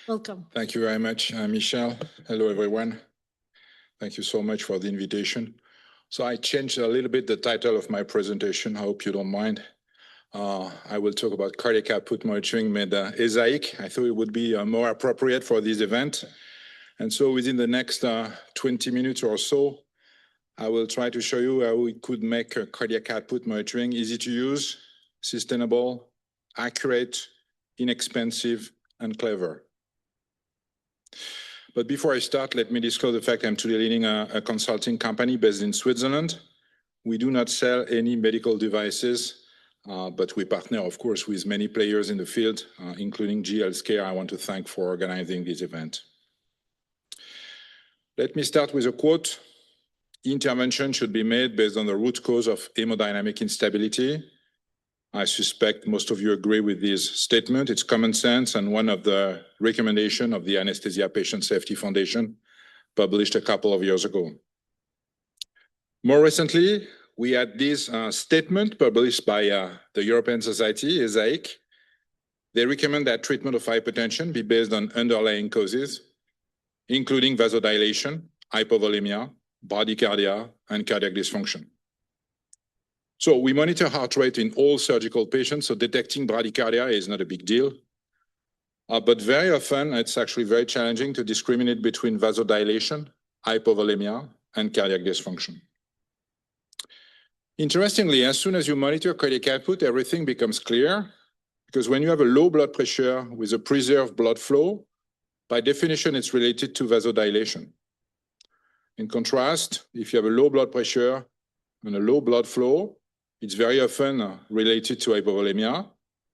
Welcome. Thank you very much, Michelle. Hello, everyone. Thank you so much for the invitation. So I changed a little bit the title of my presentation. I hope you don't mind. I will talk about cardiac output monitoring with E.S.A.I.C. I thought it would be more appropriate for this event. And so within the next 20 minutes or so, I will try to show you how we could make cardiac output monitoring easy to use, sustainable, accurate, inexpensive, and clever. But before I start, let me disclose the fact I'm today leading a consulting company based in Switzerland. We do not sell any medical devices, but we partner, of course, with many players in the field, including E.S.A.I.C. I want to thank for organizing this event. Let me start with a quote. Intervention should be made based on the root cause of hemodynamic instability. I suspect most of you agree with this statement. It's common sense and one of the recommendations of the Anesthesia Patient Safety Foundation, published a couple of years ago. More recently, we had this statement published by the European Society, E.S.A.I.C. They recommend that treatment of hypertension be based on underlying causes, including vasodilation, hypovolemia, bradycardia, and cardiac dysfunction. So we monitor heart rate in all surgical patients, so detecting bradycardia is not a big deal. But very often, it's actually very challenging to discriminate between vasodilation, hypovolemia, and cardiac dysfunction. Interestingly, as soon as you monitor cardiac output, everything becomes clear, because when you have a low blood pressure with a preserved blood flow, by definition, it's related to vasodilation. In contrast, if you have a low blood pressure and a low blood flow, it's very often related to hypovolemia,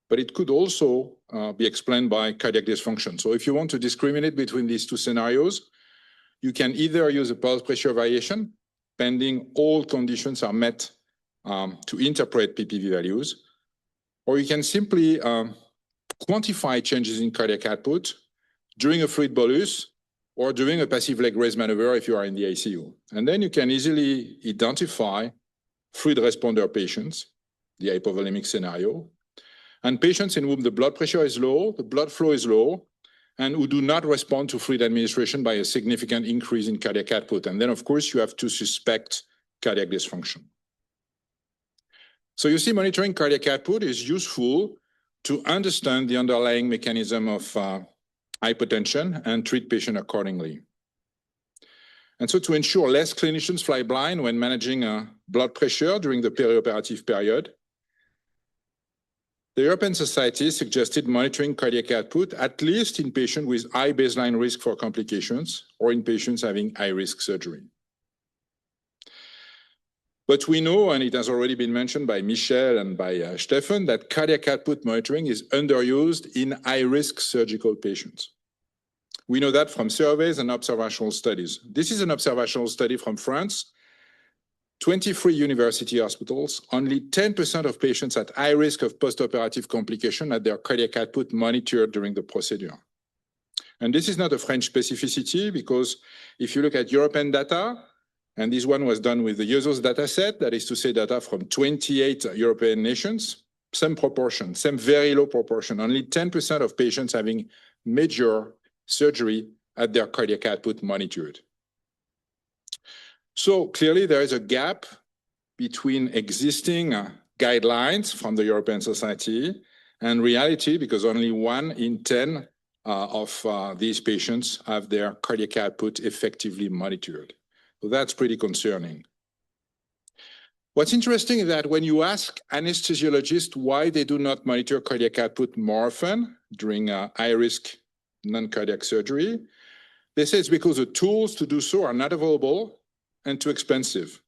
but it could also be explained by cardiac dysfunction. So if you want to discriminate between these two scenarios, you can either use a pulse pressure variation, pending all conditions are met to interpret PPV values, or you can simply quantify changes in cardiac output during a fluid bolus or during a passive leg raise maneuver if you are in the ICU. And then you can easily identify fluid responder patients, the hypovolemic scenario, and patients in whom the blood pressure is low, the blood flow is low, and who do not respond to fluid administration by a significant increase in cardiac output. And then, of course, you have to suspect cardiac dysfunction. So you see, monitoring cardiac output is useful to understand the underlying mechanism of hypertension and treat patient accordingly. And so to ensure less clinicians fly blind when managing blood pressure during the perioperative period, the European Society suggested monitoring cardiac output at least in patients with high baseline risk for complications or in patients having high-risk surgery. But we know, and it has already been mentioned by Michel and by Stefan, that cardiac output monitoring is underused in high-risk surgical patients. We know that from surveys and observational studies. This is an observational study from France. 23 university hospitals, only 10% of patients at high risk of postoperative complication had their cardiac output monitored during the procedure. And this is not a French specificity, because if you look at European data, and this one was done with the ESA.I.C data set, that is to say data from 28 European nations, same proportion, same very low proportion, only 10% of patients having major surgery at their cardiac output monitored. So clearly there is a gap between existing guidelines from the European Society and reality, because only 1 in 10 of these patients have their cardiac output effectively monitored. So that's pretty concerning. What's interesting is that when you ask anesthesiologists why they do not monitor cardiac output more often during high-risk non-cardiac surgery, they say it's because the tools to do so are not available and too expensive.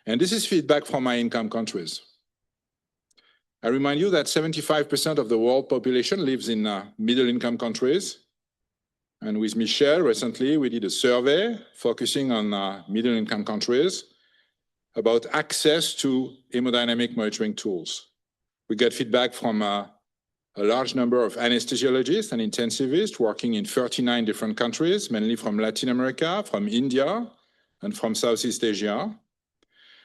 And this is feedback from high-income countries. I remind you that 75% of the world population lives in middle-income countries. And with Michel, recently, we did a survey focusing on middle-income countries about access to hemodynamic monitoring tools. We got feedback from a large number of anesthesiologists and intensivists working in 39 different countries, mainly from Latin America, from India, and from Southeast Asia.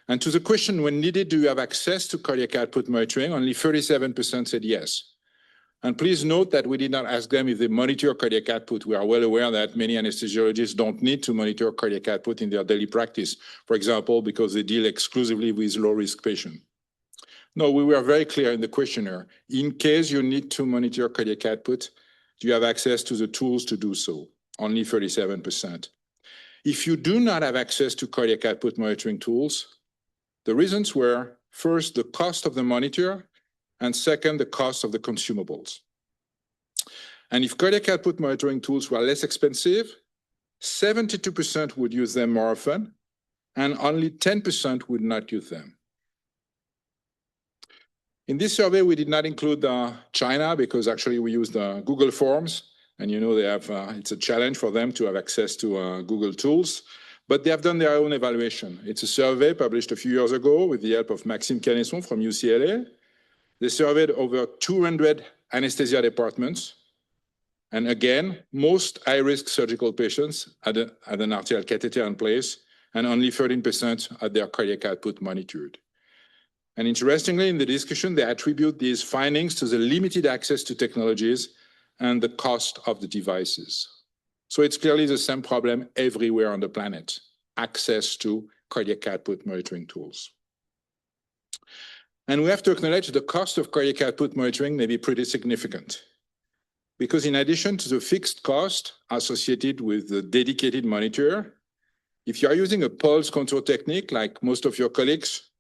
And to the question, when needed, do you have access to cardiac output monitoring? Only 37% said yes. And please note that we did not ask them if they monitor cardiac output. We are well aware that many anesthesiologists don't need to monitor cardiac output in their daily practice, for example, because they deal exclusively with low-risk patients. No, we were very clear in the questionnaire. In case you need to monitor cardiac output, do you have access to the tools to do so? Only 37%. If you do not have access to cardiac output monitoring tools, the reasons were, first, the cost of the monitor, and second, the cost of the consumables. And if cardiac output monitoring tools were less expensive, 72% would use them more often, and only 10% would not use them. In this survey, we did not include China because actually we used Google Forms, and you know they have it's a challenge for them to have access to Google tools, but they have done their own evaluation. It's a survey published a few years ago with the help of Maxime Canesson from UCLA. They surveyed over 200 anesthesia departments. And again, most high-risk surgical patients had an arterial catheter in place, and only 13% had their cardiac output monitored. And interestingly, in the discussion, they attribute these findings to the limited access to technologies and the cost of the devices. So it's clearly the same problem everywhere on the planet, access to cardiac output monitoring tools. And we have to acknowledge the cost of cardiac output monitoring may be pretty significant, because in addition to the fixed cost associated with the dedicated monitor, if you are using a pulse control technique like most of your colleagues,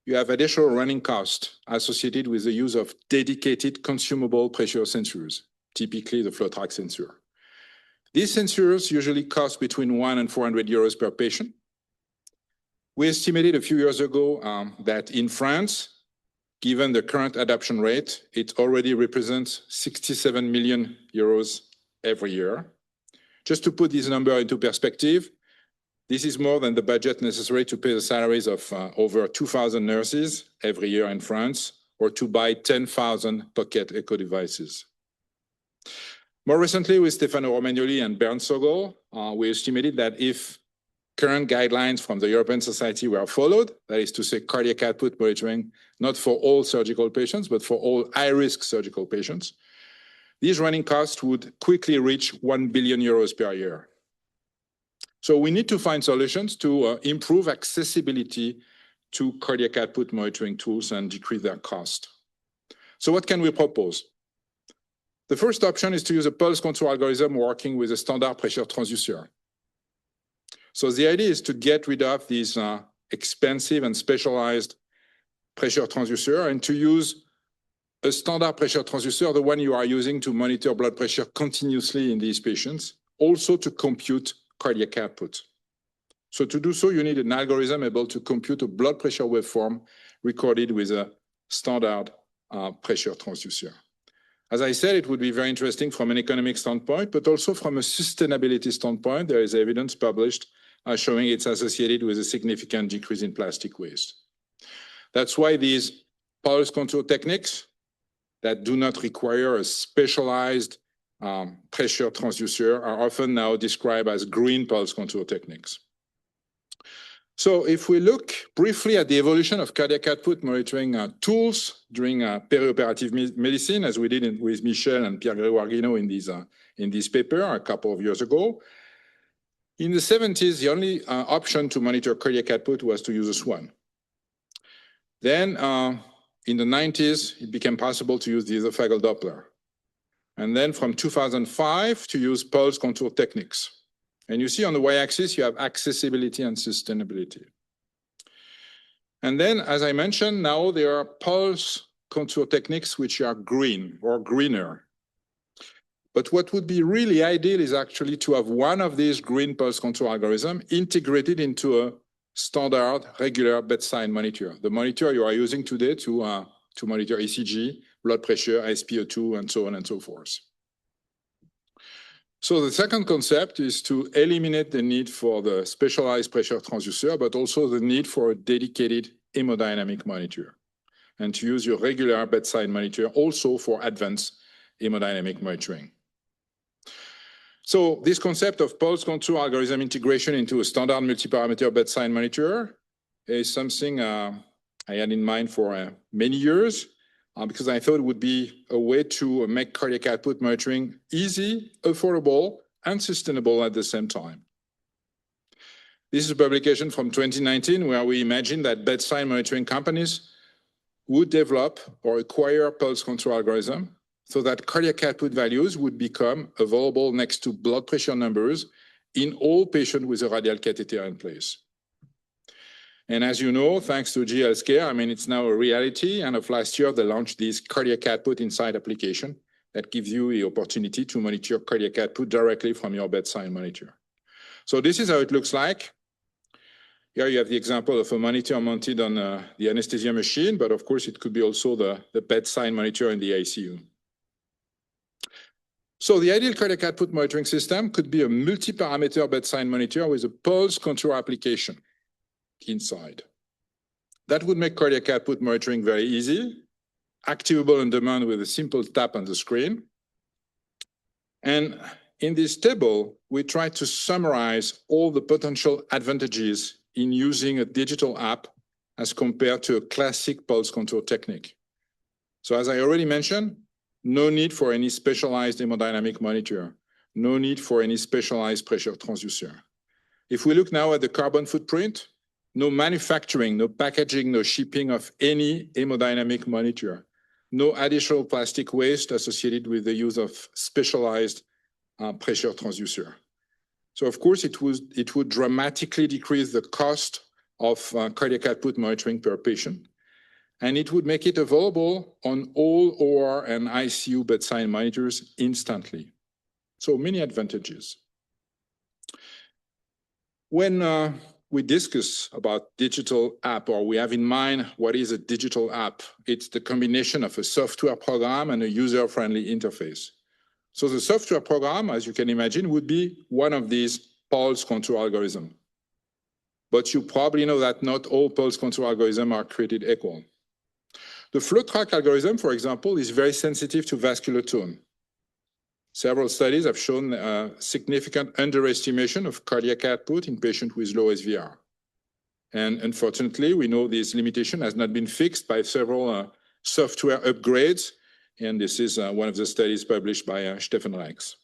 you have additional running costs associated with the use of dedicated consumable pressure sensors, typically the flow track sensor. These sensors usually cost between 100 and 400 euros per patient. We estimated a few years ago that in France, given the current adoption rate, it already represents 67 million euros every year. Just to put this number into perspective, this is more than the budget necessary to pay the salaries of over 2,000 nurses every year in France, or to buy 10,000 pocket echo devices. More recently, with Stefano Romagnoli and Bernd Sogol, we estimated that if current guidelines from the European Society were followed, that is to say cardiac output monitoring, not for all surgical patients, but for all high-risk surgical patients, these running costs would quickly reach 1 billion euros per year. So we need to find solutions to improve accessibility to cardiac output monitoring tools and decrease their cost. So what can we propose? The first option is to use a pulse control algorithm working with a standard pressure transducer. So the idea is to get rid of these expensive and specialized pressure transducer and to use a standard pressure transducer, the one you are using to monitor blood pressure continuously in these patients, also to compute cardiac output. So to do so, you need an algorithm able to compute a blood pressure waveform recorded with a standard pressure transducer. As I said, it would be very interesting from an economic standpoint, but also from a sustainability standpoint. There is evidence published showing it's associated with a significant decrease in plastic waste. That's why these pulse control techniques that do not require a specialized pressure transducer are often now described as green pulse control techniques. So if we look briefly at the evolution of cardiac output monitoring tools during perioperative medicine, as we did with Michel and Pierre-Grégoire Guinaud in this paper a couple of years ago, in the 70s, the only option to monitor cardiac output was to use a swan. Then in the 90s, it became possible to use the esophageal Doppler. And then from 2005 to use pulse control techniques. And you see on the y-axis, you have accessibility and sustainability. And then, as I mentioned, now there are pulse control techniques which are green or greener. But what would be really ideal is actually to have one of these green pulse control algorithms integrated into a standard regular bedside monitor, the monitor you are using today to monitor ECG, blood pressure, SpO2, and so on and so forth. So the second concept is to eliminate the need for the specialized pressure transducer, but also the need for a dedicated hemodynamic monitor, and to use your regular bedside monitor also for advanced hemodynamic monitoring. So this concept of pulse control algorithm integration into a standard multi-parameter bedside monitor is something I had in mind for many years. because I thought it would be a way to make cardiac output monitoring easy, affordable, and sustainable at the same time. This is a publication from 2019 where we imagined that bedside monitoring companies would develop or acquire pulse control algorithm so that cardiac output values would become available next to blood pressure numbers in all patients with a radial catheter in place. And as you know, thanks to E.S.A.I.C, it's now a reality. And of last year, they launched this cardiac output inside application that gives you the opportunity to monitor cardiac output directly from your bedside monitor. So this is how it looks like. Here you have the example of a monitor mounted on the anesthesia machine, but of course it could be also the bedside monitor in the ICU. So the ideal cardiac output monitoring system could be a multi-parameter bedside monitor with a pulse control application inside. That would make cardiac output monitoring very easy, activable on demand with a simple tap on the screen. And in this table, we try to summarize all the potential advantages in using a digital app as compared to a classic pulse control technique. So as I already mentioned, no need for any specialized hemodynamic monitor, no need for any specialized pressure transducer. If we look now at the carbon footprint, no manufacturing, no packaging, no shipping of any hemodynamic monitor, no additional plastic waste associated with the use of specialized pressure transducer. So of course, it would dramatically decrease the cost of cardiac output monitoring per patient. And it would make it available on all OR and ICU bedside monitors instantly. So many advantages. When we discuss about digital app, or we have in mind what is a digital app, it's the combination of a software program and a user-friendly interface. So the software program, as you can imagine, would be one of these pulse control algorithms. But you probably know that not all pulse control algorithms are created equal. The flow track algorithm, for example, is very sensitive to vascular tone. Several studies have shown a significant underestimation of cardiac output in patients with low SVR. And unfortunately, we know this limitation has not been fixed by several software upgrades. And this is one of the studies published by Stefan Reichs.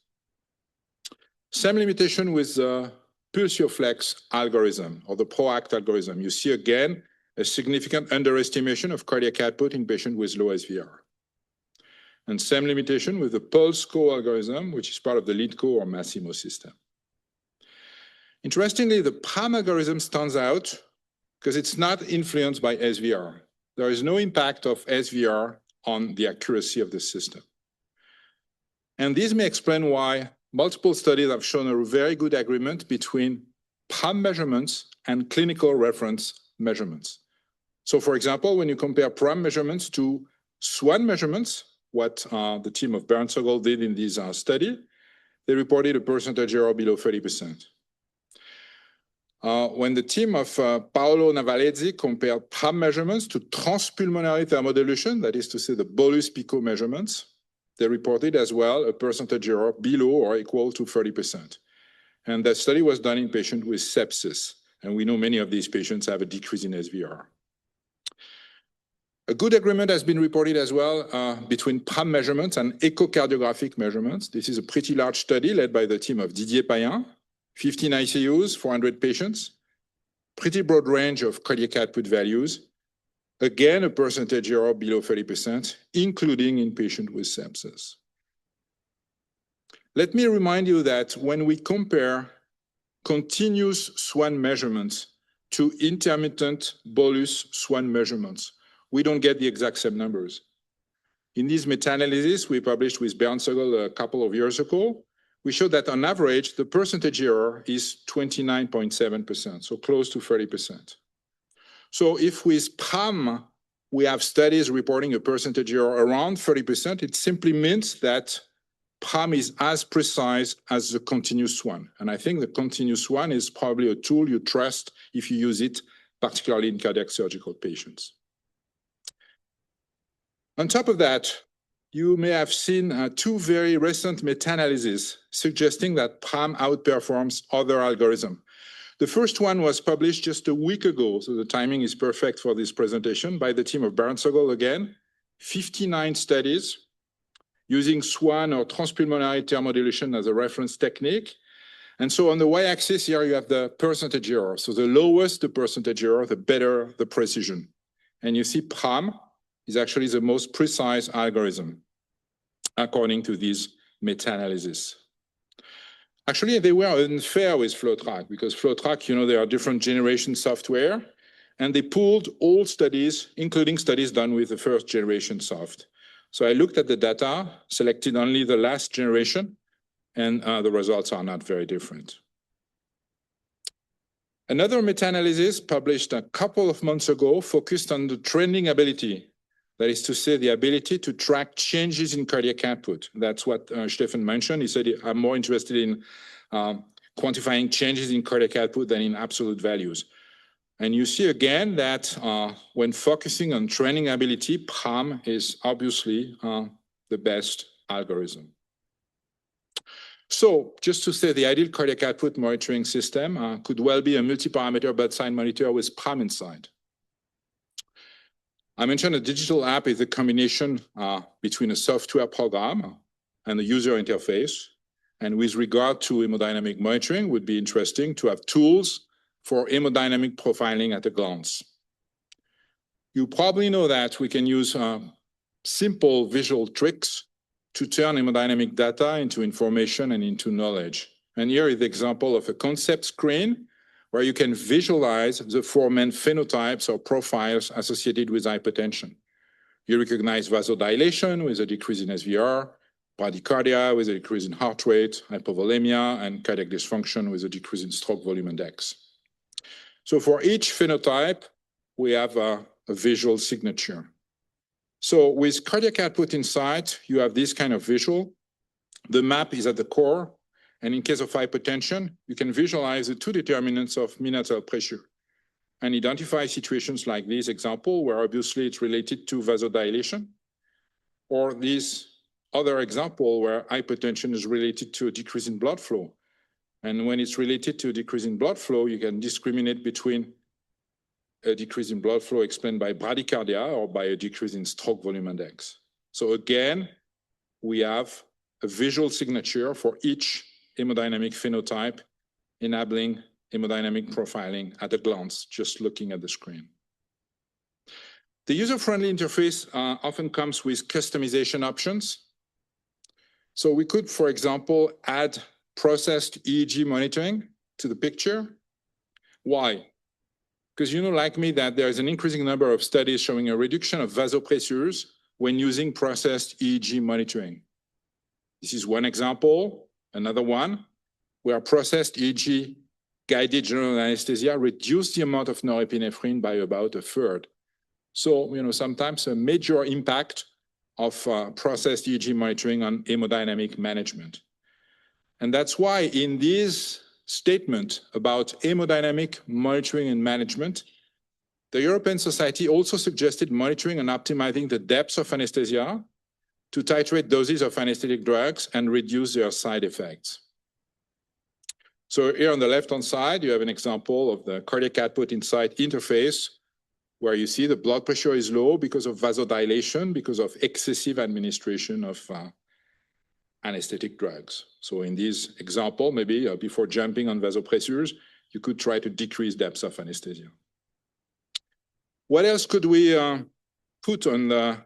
Same limitation with the PulsioFlex algorithm or the PROACT algorithm. You see again a significant underestimation of cardiac output in patients with low SVR. And same limitation with the PulseCo algorithm, which is part of the LeadCo or Massimo system. Interestingly, the PAM algorithm stands out because it's not influenced by SVR. There is no impact of SVR on the accuracy of the system. And this may explain why multiple studies have shown a very good agreement between PAM measurements and clinical reference measurements. So for example, when you compare PRAM measurements to SWAN measurements, what the team of Bernd-Sogol did in this study, they reported a percentage error below 30%. When the team of Paolo Navalezzi compared PRAM measurements to transpulmonary thermodilution, that is to say the bolus pico measurements, they reported as well a percentage error below or equal to 30%. And that study was done in patients with sepsis. And we know many of these patients have a decrease in SVR. A good agreement has been reported as well between PRAM measurements and echocardiographic measurements. This is a pretty large study led by the team of Didier Payen, 15 ICUs, 400 patients, pretty broad range of cardiac output values. Again, a percentage error below 30%, including in patients with sepsis. Let me remind you that when we compare continuous SWAN measurements to intermittent bolus SWAN measurements, we don't get the exact same numbers. In this meta-analysis we published with Bernd-Sogol a couple of years ago, we showed that on average, the percentage error is 29.7%, so close to 30%. So if with PRAM, we have studies reporting a percentage error around 30%, it simply means that PRAM is as precise as the continuous SWAN. And I think the continuous SWAN is probably a tool you trust if you use it, particularly in cardiac surgical patients. On top of that, you may have seen two very recent meta-analyses suggesting that PRAM outperforms other algorithms. The first one was published just a week ago, so the timing is perfect for this presentation, by the team of Bernd-Sogol again, 59 studies using SWAN or transpulmonary thermodilation as a reference technique. And so on the y-axis here, you have the percentage error. So the lowest the percentage error, the better the precision. And you see PRAM is actually the most precise algorithm, according to these meta-analysis. Actually, they were unfair with FlowTrack because FlowTrack, there are different generation software, and they pooled all studies, including studies done with the first generation soft. So I looked at the data, selected only the last generation, and the results are not very different. Another meta-analysis published a couple of months ago focused on the trending ability. That is to say, the ability to track changes in cardiac output. That's what Stefan mentioned. He said, I'm more interested in quantifying changes in cardiac output than in absolute values. And you see again that when focusing on training ability, PRAM is obviously the best algorithm. So just to say, the ideal cardiac output monitoring system could well be a multi-parameter bedside monitor with PRAM inside. I mentioned a digital app is a combination between a software program and a user interface. And with regard to hemodynamic monitoring, it would be interesting to have tools for hemodynamic profiling at a glance. You probably know that we can use simple visual tricks to turn hemodynamic data into information and into knowledge. And here is the example of a concept screen where you can visualize the four main phenotypes or profiles associated with hypertension. You recognize vasodilation with a decrease in SVR, bradycardia with a decrease in heart rate, hypovolemia, and cardiac dysfunction with a decrease in stroke volume index. So for each phenotype, we have a visual signature. So with cardiac output insight, you have this kind of visual. The map is at the core. And in case of hypertension, you can visualize the two determinants of mean arterial pressure and identify situations like this example, where obviously it's related to vasodilation, or this other example where hypertension is related to a decrease in blood flow. And when it's related to a decrease in blood flow, you can discriminate between a decrease in blood flow explained by bradycardia or by a decrease in stroke volume index. So again, we have a visual signature for each hemodynamic phenotype, enabling hemodynamic profiling at a glance, just looking at the screen. The user-friendly interface often comes with customization options. So we could, for example, add processed EEG monitoring to the picture. Why? Because you know, like me, that there is an increasing number of studies showing a reduction of vasopressures when using processed EEG monitoring. This is one example. Another one, where processed EEG guided general anesthesia reduced the amount of norepinephrine by about a third. So, sometimes a major impact of processed EEG monitoring on hemodynamic management. And that's why in this statement about hemodynamic monitoring and management, the European Society also suggested monitoring and optimizing the depth of anesthesia to titrate doses of anesthetic drugs and reduce their side effects. So here on the left-hand side, you have an example of the cardiac output insight interface, where you see the blood pressure is low because of vasodilation, because of excessive administration of anesthetic drugs. So in this example, maybe before jumping on vasopressors, you could try to decrease depth of anesthesia. What else could we put on the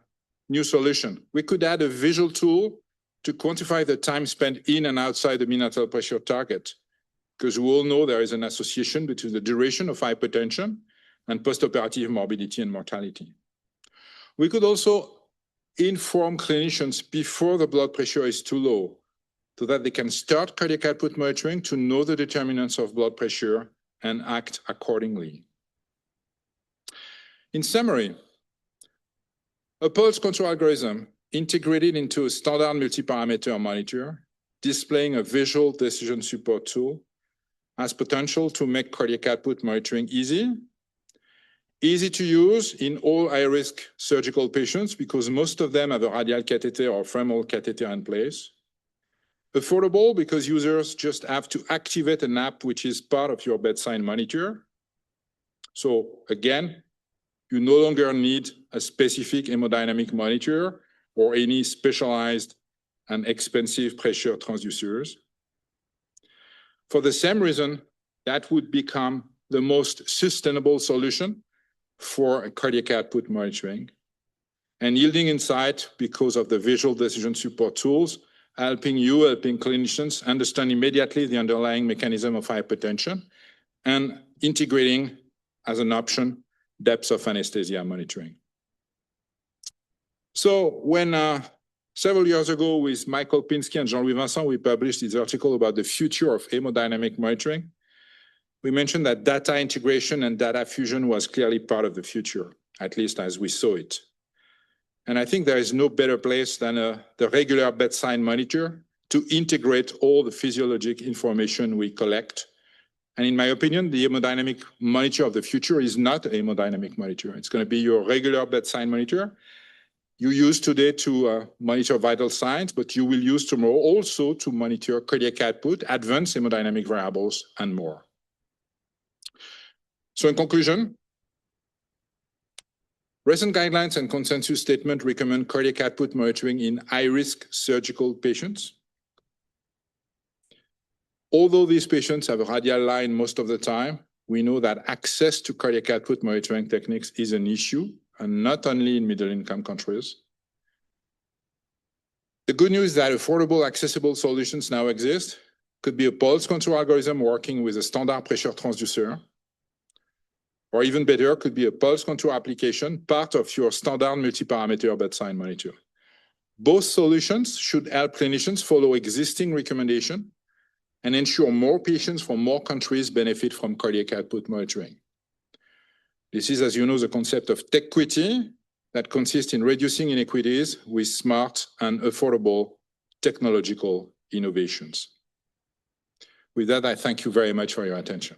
new solution? We could add a visual tool to quantify the time spent in and outside the mean arterial pressure target, because we all know there is an association between the duration of hypertension and postoperative morbidity and mortality. We could also inform clinicians before the blood pressure is too low, so that they can start cardiac output monitoring to know the determinants of blood pressure and act accordingly. In summary, a pulse control algorithm integrated into a standard multi-parameter monitor, displaying a visual decision support tool, has potential to make cardiac output monitoring easy to use in all high-risk surgical patients, because most of them have a radial catheter or femoral catheter in place. Affordable, because users just have to activate an app which is part of your bedside monitor. So again, you no longer need a specific hemodynamic monitor or any specialized and expensive pressure transducers. For the same reason, that would become the most sustainable solution for cardiac output monitoring and yielding insight because of the visual decision support tools, helping clinicians understand immediately the underlying mechanism of hypertension and integrating as an option depth of anesthesia monitoring. So when several years ago with Michael Pinsky and Jean-Louis Vincent, we published this article about the future of hemodynamic monitoring. We mentioned that data integration and data fusion was clearly part of the future, at least as we saw it. And I think there is no better place than the regular bedside monitor to integrate all the physiologic information we collect. And in my opinion, the hemodynamic monitor of the future is not a hemodynamic monitor. It's going to be your regular bedside monitor. You use today to monitor vital signs, but you will use tomorrow also to monitor cardiac output, advanced hemodynamic variables, and more. So in conclusion, recent guidelines and consensus statement recommend cardiac output monitoring in high-risk surgical patients. Although these patients have a radial line most of the time, we know that access to cardiac output monitoring techniques is an issue, and not only in middle-income countries. The good news is that affordable, accessible solutions now exist. Could be a pulse control algorithm working with a standard pressure transducer, or even better, could be a pulse control application, part of your standard multi-parameter bedside monitor. Both solutions should help clinicians follow existing recommendations and ensure more patients from more countries benefit from cardiac output monitoring. This is, as you know, the concept of tech equity that consists in reducing inequities with smart and affordable technological innovations. With that, I thank you very much for your attention.